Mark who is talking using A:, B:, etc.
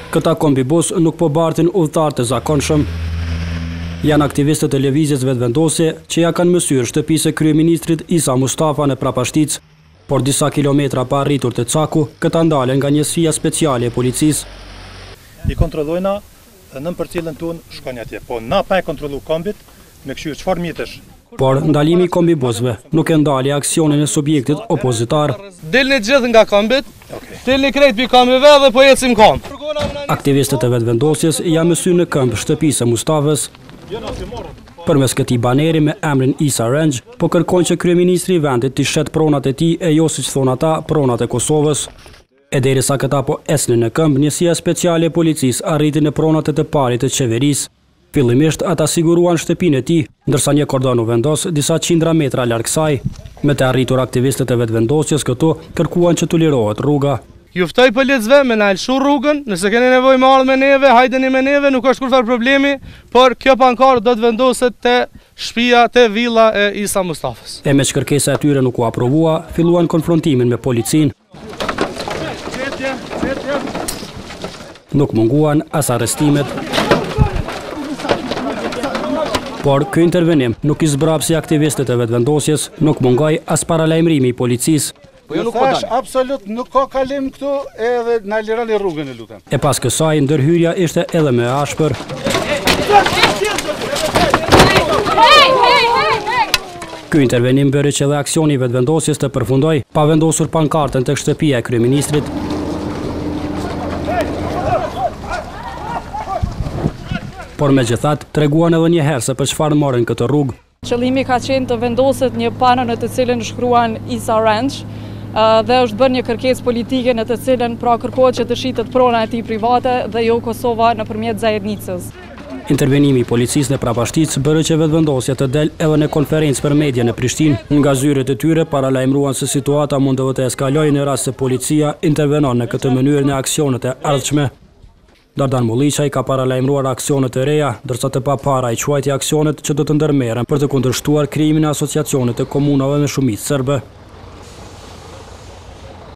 A: Këta kombibus nuk po bartin udhëtar të zakonshëm. Janë aktivistët e lëvizjes vetëvendosje që ja kanë mësyrë shtëpisë së kryeministrit Isa Mustafa në Prapashtic, por disa kilometra pa arritur te Caku, këta ndalen nga njësia speciale e policisë.
B: I kontrollojna nën përcjellën tonë shkon atje, po na pa e kontrollu kombit me këshir çfarë mjetesh.
A: Por ndalimi i kombibusëve nuk e ndali aksionin e subjektit opozitar.
C: Delni gjithë nga kombit, delni krejt pi kombive dhe po ecim komb.
A: Aktivistët e vetëvendosjes janë mësyrë në këmbë shtëpisë së Mustafës. Përmes këtij baneri me emrin Isa Range, po kërkojnë që kryeministri i vendit të shet pronat e tij e jo siç thonë ata, pronat e Kosovës. E derisa këta po esnin në këmbë, njësia speciale e policisë arriti në pronat e të parit të qeverisë. Fillimisht ata siguruan shtëpinë e tij, ndërsa një kordon u vendos disa qindra metra larg saj. Me të arritur aktivistët e vetëvendosjes këtu kërkuan që të lirohet rruga.
C: Juftoj policëve me na lëshu rrugën, nëse keni nevojë me ardhmë me neve, hajdeni me neve, nuk është kurrë problemi, por kjo pankart do të vendoset te shtëpia, te villa e Isa Mustafës.
A: E me që kërkesa e tyre nuk u aprovua, filluan konfrontimin me policinë. Nuk munguan as arrestimet. Por ky intervenim nuk i zbrapsi aktivistët e vetëvendosjes, nuk mungoi as paralajmërimi i policisë.
D: Po jo nuk po dal. Absolut nuk ka kalim këtu edhe na lironi rrugën e lutem.
A: E pas kësaj ndërhyrja ishte edhe më e ashpër. Ky intervenim bëri që dhe aksioni i vetëvendosjes të përfundoi pa vendosur pankartën tek shtëpia e kryeministrit. Por megjithatë treguan edhe një herë se për çfarë morën këtë rrugë.
E: Qëllimi ka qenë të vendoset një pano në të cilën shkruan Isa Range, dhe është bërë një kërkesë politike në të cilën pra kërkohet që të shitet prona e tij private dhe jo Kosova nëpërmjet zajednicës.
A: Intervenimi i policisë në Prapashtic bëri që vetëvendosja të del edhe në konferencë për media në Prishtinë. Nga zyret e tyre paralajmëruan se situata mund të eskalojë në rast se policia intervenon në këtë mënyrë në aksionet e ardhshme. Dardan Mulliçaj ka paralajmëruar aksionet e reja, ndërsa të papara i quajti aksionet që do të ndërmerren për të kundërshtuar krijimin e asociacionet të komunave me shumicë serbe.